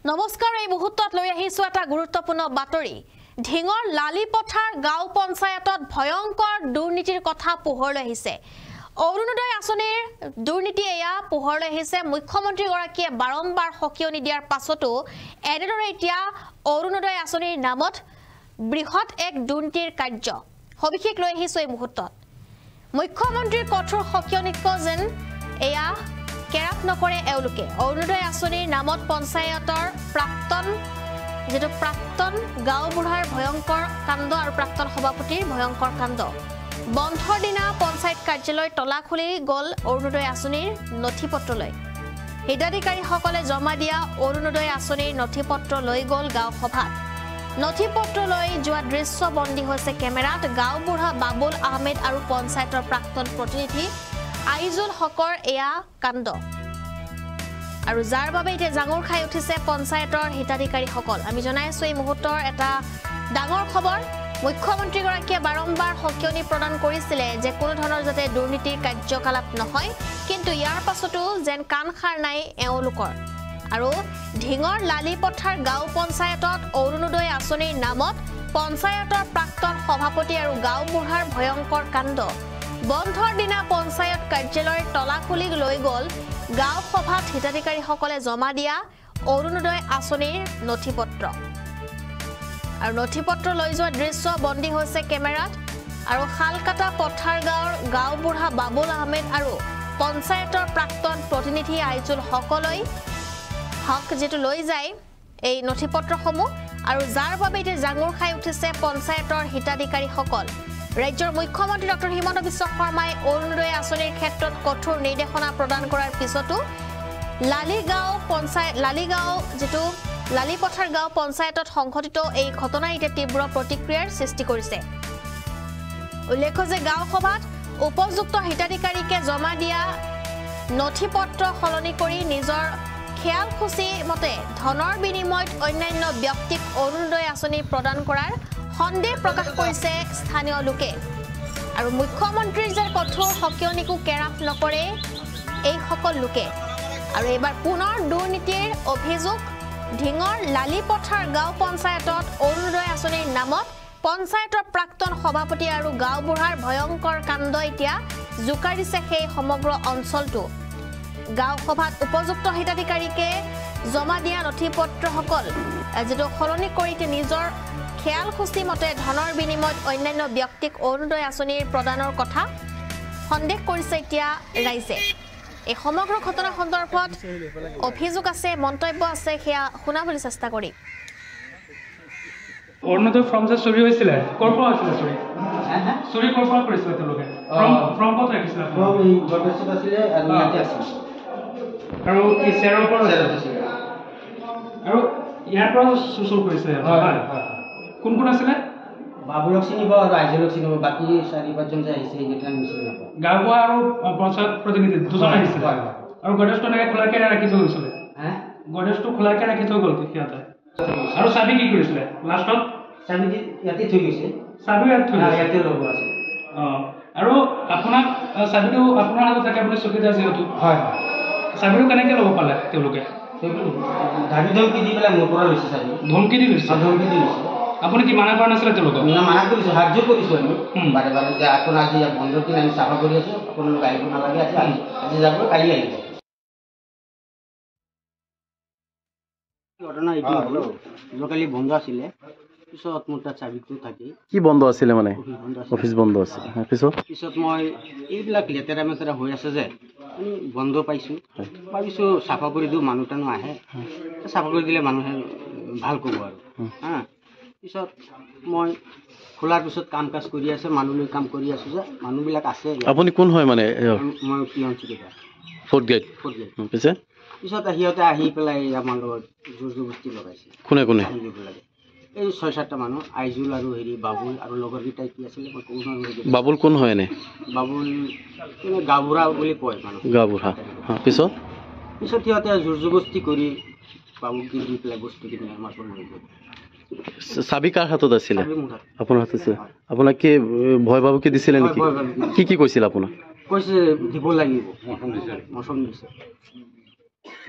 নমস্কাৰ এই মুহূৰ্তত লৈ আহিছো এটা গুৰুত্বপূৰ্ণ বাতৰি ঢিঙৰ লালিপথাৰ গাঁও পঞ্চায়তত ভয়ংকৰ দুৰ্নীতিৰ কথা পোহৰলৈ আহিছে অৰুণোদয় আঁচনিৰ দুৰ্নীতি এয়া পোহৰলৈ আহিছে মুখ্যমন্ত্ৰী গৰাকীয়ে বাৰম্বাৰ সকিয়নি দিয়াৰ পাছতো এনেদৰে এতিয়া অৰুণোদয় আঁচনিৰ নামত বৃহৎ এক দুৰ্নীতিৰ কাৰ্য সবিশেষ লৈ আহিছো এই মুহূৰ্তত মুখ্যমন্ত্ৰীৰ কঠোৰ সকিয়নিক যেন এয়া কেৰাপ নকৰে এওঁলোকে অৰুণোদয় আঁচনিৰ নামত পঞ্চায়তৰ প্ৰাক্তন গাঁওবুঢ়াৰ ভয়ংকৰ কাণ্ড আৰু প্ৰাক্তন সভাপতিৰ ভয়ংকৰ কাণ্ড বন্ধৰ দিনা পঞ্চায়ত কাৰ্যালয় তলা খুলি গ'ল অৰুণোদয় আঁচনিৰ নথিপত্ৰলৈ হিতাধিকাৰীসকলে জমা দিয়া অৰুণোদয় আঁচনিৰ নথিপত্ৰ লৈ গ'ল গাঁও সভাত নথিপত্ৰ লৈ যোৱা দৃশ্য বন্দী হৈছে কেমেৰাত গাঁওবুঢ়া বাবুল আহমেদ আৰু পঞ্চায়তৰ প্ৰাক্তন প্ৰতিনিধি আইজুল হকৰ এয়া কাণ্ড আৰু যাৰ বাবে এতিয়া জাঙুৰ খাই উঠিছে পঞ্চায়তৰ হিতাধিকাৰীসকল আমি জনাইছো এই মুহূৰ্তৰ এটা ডাঙৰ খবৰ মুখ্যমন্ত্ৰী গৰাকীয়ে বাৰম্বাৰ সকিয়নি প্ৰদান কৰিছিলে যে কোনো ধৰণৰ যাতে দুৰ্নীতিৰ কাৰ্যকলাপ নহয় কিন্তু ইয়াৰ পাছতো যেন কাণখাৰ নাই এওঁলোকৰ আৰু ঢিঙৰ লালিপথাৰ গাঁও পঞ্চায়তত অৰুণোদয় আঁচনিৰ নামত পঞ্চায়তৰ প্ৰাক্তন সভাপতি আৰু গাঁওবুঢ়াৰ ভয়ংকৰ কাণ্ড বন্ধৰ দিনা পঞ্চায়ত কাৰ্যালয়ৰ তলা খুলি লৈ গ'ল গাঁও সভাত হিতাধিকাৰীসকলে জমা দিয়া অৰুণোদয় আঁচনিৰ নথিপত্ৰ আৰু নথিপত্ৰ লৈ যোৱা দৃশ্য বন্দী হৈছে কেমেৰাত আৰু শালকাটা পথাৰ গাঁৱৰ গাঁওবুঢ়া বাবুল আহমেদ আৰু পঞ্চায়তৰ প্ৰাক্তন প্ৰতিনিধি আইজুল হকলৈ হক যেটো লৈ যায় এই নথিপত্ৰসমূহ আৰু যাৰ বাবে এতিয়া জাঙুৰ খাই উঠিছে পঞ্চায়তৰ হিতাধিকাৰীসকল ৰাজ্যৰ মুখ্যমন্ত্ৰী ডক্টৰ হিমন্ত বিশ্ব শৰ্মাই অৰুণোদয় আঁচনিৰ ক্ষেত্ৰত কঠোৰ নিৰ্দেশনা প্ৰদান কৰাৰ পিছতো লালিপথাৰ গাঁও পঞ্চায়তত সংঘটিত এই ঘটনাই এতিয়া তীব্ৰ প্ৰতিক্ৰিয়াৰ সৃষ্টি কৰিছে উল্লেখ্য যে গাঁও সভাত উপযুক্ত হিতাধিকাৰীকে জমা দিয়া নথিপত্ৰ সলনি কৰি নিজৰ খেয়াল খুচি মতে ধনৰ বিনিময়ত অন্যান্য ব্যক্তিক অৰুণোদয় আঁচনি প্ৰদান কৰাৰ সন্দেহ প্ৰকাশ কৰিছে স্থানীয় লোকে আৰু মুখ্যমন্ত্ৰীৰ যে কঠোৰ সকিয়নিকো কেৰাপ নকৰে এই সকল লোকে আৰু এবাৰ পুনৰ দুৰ্নীতিৰ অভিযোগ ঢিঙৰ লালিপথাৰ গাঁও পঞ্চায়তত অৰুণোদয় আঁচনিৰ নামত পঞ্চায়তৰ প্ৰাক্তন সভাপতি আৰু গাঁওবুঢ়াৰ ভয়ংকৰ কাণ্ড এতিয়া জোকাৰিছে সেই সমগ্ৰ অঞ্চলটো গাঁও সভাত উপযুক্ত হিতাধিকাৰীকে জমা দিয়া নথিপত্ৰসকল যেটো সলনি কৰি নিজৰ খেয়াল খুচি মতে ধনৰ বিনিময়ত অন্যান্য ব্যক্তিক অৰুণোদয় আঁচনিৰ প্ৰদানৰ কথা সন্দেহ কৰিছে এতিয়া ৰাইজে এই সমগ্ৰ ঘটনা সন্দৰ্ভত অভিযোগ আছে মন্তব্য আছে সেয়া শুনাবলৈ চেষ্টা কৰি অৰুণোদয় ফৰ্ম যে চুৰি হৈছিলে ক'ৰ পৰা হৈছিলে চুৰি ক'ৰ পৰা কৰিছিলে তেওঁলোকে ফৰ্ম ক'ত ৰাখিছিলে আৰু এই শ্বেয়াৰৰ পৰা আৰু ইয়াৰ পৰা চুৰ কৰিছিলে কোন কোন আছিলে বাবুলক চিনিব আৰু আইজলক চিনিব বাকী 4-5জন যে আহিছে এইকেইটা নিচিনা নাপায় গাঁওবুঢ়া আৰু পঞ্চায়ত প্ৰতিনিধি দুজন আহিছিলে আৰু গণেশটো এনেকৈ খোলাকৈ ৰাখি থৈ গৈছিলে গণেশটো খোলাকৈ ৰাখি থৈ গ'ল সিহঁতে আৰু চাবি কি কৰিছিলে লাষ্টত চাবি ইয়াতে থৈ গৈছে চাবি ইয়াত থৈ ইয়াতে ল'ব আছে আৰু আপোনাক চাবিটো আপোনাৰ হাতত থাকে আপুনি চকীদাৰ যিহেতু হয় চাবিটো কেনেকৈ ল'ব পালে তেওঁলোকে ধমকি দি পেলাই মোৰ পৰা লৈছে চাবি ধমকি দি লৈছে আপুনি কি মানা কৰা নাছিলে তেওঁলোকক মানা কৰিছোঁ হাত জোৰ কৰিছোঁ আমি বাৰে বাৰে যে আপোনাৰ আজি বন্ধৰ দিন আমি চাফা কৰি আছোঁ আপোনালোক আহিব নালাগে আজি যাব কালি আহিব ঘটনা এইটো হ'ল যোৱাকালি বন্ধ আছিলে পিছত মোৰ তাত চাবিটো থাকে কি বন্ধ আছিলে মানে অফিচ বন্ধ আছিল পিছত মই এইবিলাক লেতেৰা মেতেৰা হৈ আছে যে বন্ধ পাইছোঁ ভাবিছোঁ চাফা কৰি দিওঁ মানুহ টানো আহে চাফা কৰি দিলে মানুহে ভাল ক'ব আৰু পিছত মই খোলাৰ পিছত কাম কাজ কৰি আছে মানুহ লৈ কাম কৰি আছোঁ যে মানুহবিলাক আছে আপুনি কোন হয় মানে মই পিয়ন চিকিৎসা ফ'ৰ্থ গ্ৰেড পিছত সিহঁতে আহি পেলাই আমাৰ লগত জোৰ জবস্তি লগাইছে কোনে এই 6-7টা মানুহ আইজুল আৰু বাবুল আৰু লগৰকেইটাই কি আছিলে মই ক'ব নোৱাৰোঁ বাবুল কোন হয় এনে বাবুল গাঁওবুঢ়া বুলি কয় মানুহ গাঁওবুঢ়া পিছত সিহঁতে জোৰ জবস্তি কৰি বাবুক দি পেলাই বস্তুখিনি আমাৰ পৰা লৈ গ'ল চাবি কাৰ হাতত আছিলে আপোনাৰ হাতত আছে আপোনাক কি ভয় ভাবুকি দিছিলে নেকি কি কৈছিল আপোনাক কৈছে দিব লাগিব মচম দিছে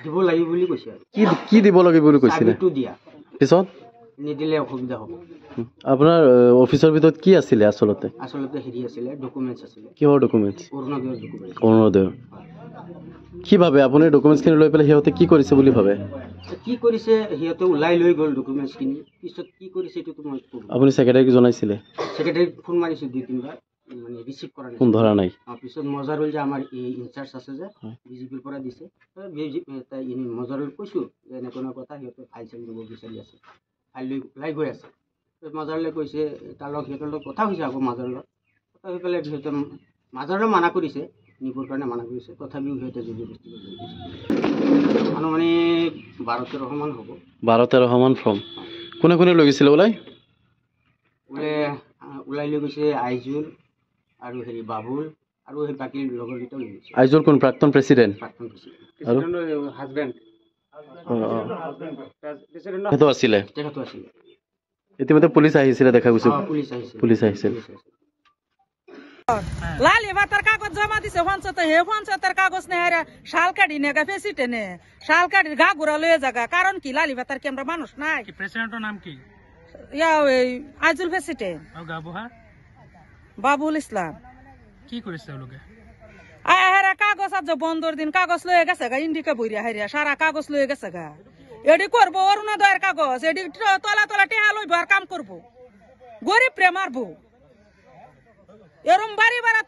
দিব লাগিব বুলি কৈছে আৰু কি কি দিব লাগে বুলি কৈছিলে চাবিটো দিয়া পিছত নিদিলে অসুবিধা হ'ব আপোনাৰ অফিচৰ ভিতৰত কি আছিলে আচলতে আচলতে হেৰি আছিলে ডকুমেণ্টছ আছিলে কিহৰ ডকুমেণ্টছ অৰুণোদয়ৰ ডকুমেণ্টছ অৰুণোদয় কি ভাবে আপুনি ডকুমেণ্টছখিনি লৈ পেলাই সিহঁতে কি কৰিছে বুলি ভাবে কি কৰিছে সিহঁতে ওলাই লৈ গ'ল ডকুমেণ্টছখিনি পিছত কি কৰিছে এইটোতো মই ক'ব আপুনি ছেক্ৰেটাৰীক জনাইছিলে ছেক্ৰেটাৰীক ফোন মাৰিছোঁ 2-3 বাৰ মানে ৰিচিভ কৰা নাই ফোন ধৰা নাই পিছত মজাৰুল যে আমাৰ এই ইনচাৰ্জ আছে যে বিজেপিৰ পৰা দিছে মজাৰুল কৈছোঁ যে এনেকুৱা কথা সিহঁতে ফাইল চাইল দিব বিচাৰি আছে ফাইল লৈ ওলাই গৈ আছে মজাৰুলে কৈছে তাৰ লগত সিহঁতৰ লগত কথা হৈছে আকৌ মজাৰুলৰ কথা হৈ পেলাই সিহঁতে মজাৰুলে মানা কৰিছে নিবৰ কাৰণে মানা কৰিছে তথাপিও সিহঁতে যদি বস্তু মানুহ মানে 12-13 মান হ'ব 12-13 মান ফৰ্ম কোনে কোনে লৈ গৈছিলে ওলাই ওলাই লৈ গৈছে আইজুল আৰু হেৰি বাবুল আৰু সেই বাকী লগৰকেইটাও লৈ গৈছে আইজুল কোন প্ৰাক্তন প্ৰেচিডেণ্ট আৰু হাজবেণ্ড সেইটো আছিলে তেখেতো আছিলে ইতিমধ্যে পুলিচ আহিছিলে দেখা গৈছে পুলিচ আহিছিল লালি ভাতার কাগজ জমা দিছে পঞ্চায়েত হে পঞ্চায়েতের কাগজ নে হারা শাল কাটি নেগা ফেসিটে নে শাল কাটির গা ঘুরা লয়ে জায়গা কারণ কি লালি ভাতার কি আমরা মানুষ নাই কি প্রেসিডেন্টের নাম কি ইয়া ওই আইজুল ফেসিটে আর গাবুহার বাবুল ইসলাম কি করেছে ওলোকে আয় হারা কাগজ আজ বন্ধর দিন কাগজ লয়ে গেছে গা ইন্ডিকা বইরা হারিয়া সারা কাগজ লয়ে গেছে গা এডি করবো অরুণোদয়ের কাগজ এডি তলা তলা টেহা লইব আর কাম করবো গরিব প্রে মারবো এরম বাড়ি বাড়া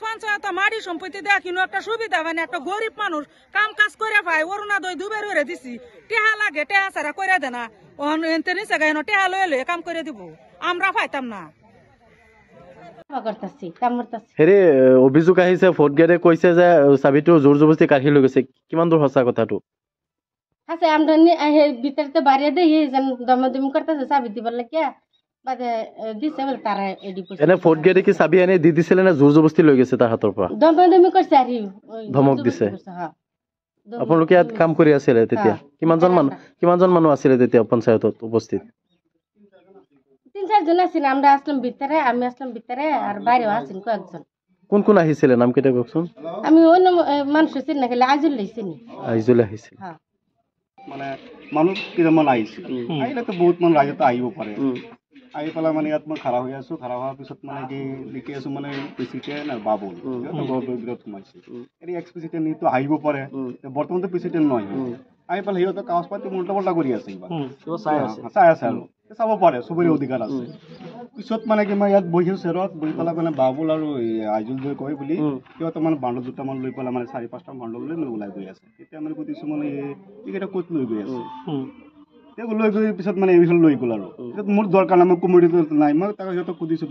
পঞ্চায়েত মাটি সম্পত্তি দেয়া কিনো একটা সুবিধা মানে একটা গরিব মানুষ কাম কাজ করে পায় অরুণোদয় দুবের হয়ে দিছি টেহা লাগে টেহা ছাড়া করে দে না নিচে গাইন টেহা লয়ে লয়ে কাম করে দিব আমরা পাইতাম না হেৰি অভিযোগ আহিছে ভোট গেটে কৈছে যে চাবিটো জোৰ জবস্তি কাঢ়ি লৈ গৈছে কিমান দূৰ সঁচা কথাটো আছে আমরা ভিতরতে বাড়িয়ে দেই যেন দমদম করতেছে চাবি দিবার লাগিয়া বাদে দিছে বলে তারা এডি করছে এনে ভোট গেটে কি চাবি এনে দি দিছিলে না জোৰ জবস্তি লৈ গৈছে তাৰ হাতৰ পৰা দমদমি কৰছে আৰ ধমক দিছে আপোনালোকে ইয়াত কাম কৰি আছিলে তেতিয়া কিমানজন মানুহ আছিলে তেতিয়া পঞ্চায়তত উপস্থিত 3-4 জন আছেন আমরা আসলাম ভিতরে আমি আসলাম ভিতরে আর বাইরেও আছেন কয়েকজন কোন কোন আহিছিলে নাম কেইটা কওকচোন আমি অন্য মানুষ চিনি না খালি আইজুল লইছিনি আইজুল আহিছিল হ্যাঁ মানে মানুহ কেইটামান আহিছিল আহিলেতো বহুত মানুহ ৰাইজতো আহিব পাৰে আহি পেলাই মানে ইয়াত মই খাৰা হৈ আছো খাৰা হোৱাৰ পিছত মানে কি লিখি আছো মানে প্ৰেচিডেণ্ট আৰু বাবুল বিৰোধ সোমাইছে এই এক্স প্ৰেচিডেণ্ট নিটো আহিব পাৰে বৰ্তমানতো প্ৰেচিডেণ্ট নহয় আহি পেলাই সিহঁতে কাগজ পাতি উল্টা পাল্টা কৰি আছে চাই আছে আৰু চাব পাৰে চবৰে অধিকাৰ আছে পিছত মানে কি মই ইয়াত বহিছো চেৰত বহি পেলাই মানে বাবুল আৰু আইজুল গৈ কয় বুলি সিহঁতে মানে বান্দৰ দুটামান লৈ পেলাই মানে 4-5টা বান্দৰ লৈ মানে ওলাই গৈ আছে তেতিয়া মানে সুধিছো মানে এইকেইটা ক'ত লৈ গৈ আছে তেওঁ লৈ গৈ পিছত মানে এইবিলাক লৈ গ'ল আৰু মোৰ দৰকাৰ নাই মই কমিউনিটি নাই মই তাক সিহঁতক সুধিছো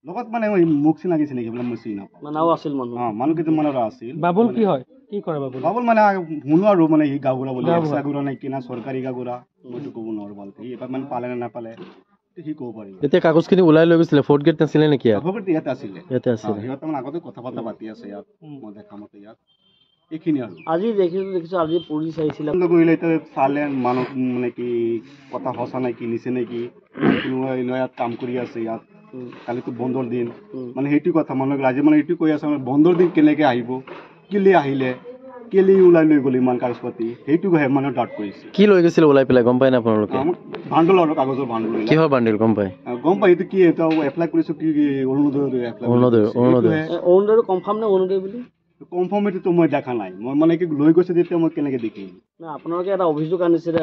লগত মানে মোক চিনাকি সেইবিলাক মই চিনি নাপাওঁ মানুহ কেইটামান আৰু আছিল বাবুল কি হয় কি কৰে বাবুল মানে শুনো আৰু মানে সি গাঁওবুঢ়া বুলি গাঁওবুঢ়া নে কিনা চৰকাৰী গাঁওবুঢ়া মইতো ক'ব নোৱাৰো ভালকে এইবাৰ মানে পালে নে নাপালে সি ক'ব পাৰিব এতিয়া কাগজখিনি ওলাই লৈ গৈছিলে ভোট গেট নাছিলে নেকি ইয়াতে আছিলে সিহঁতে মানে আগতে কথা বাৰ্তা পাতি আছে ইয়াত মই দেখা মতে ইয়াত এইখিনি আৰু আজি দেখিছো আজি পুলিচ আহিছিলে কৰিলে এতিয়া চালে মানুহ মানে কি কথা সঁচা নাই কি নিছে নেকি কোনোবাই ইয়াত কাম কৰি আছে ইয়াত কালিতো বন্ধৰ দিন মানে সেইটো কথা মানুহ ৰাইজে মানে এইটো কৈ আছে বন্ধৰ দিন কেনেকে আহিব কেলে আহিলে কেলে ওলাই লৈ গ'ল ইমান কাগজ পাতি সেইটো মানে ডাউট কৰিছে কি লৈ গৈছিল ওলাই পেলাই গম পাই না আপোনালোকে ভাণ্ডল আৰু কাগজৰ ভাণ্ডল কিহৰ বান্ডিল গম পাই এইটো কি এটা এপ্লাই কৰিছো কি অৰুণোদয় কনফাৰ্ম নে অৰুণোদয় বুলি কনফাৰ্ম এইটো মই দেখা নাই মই মানে কি লৈ গৈছে যেতিয়া মই কেনেকে দেখিম আপোনালোকে এটা অভিযোগ আনিছিলে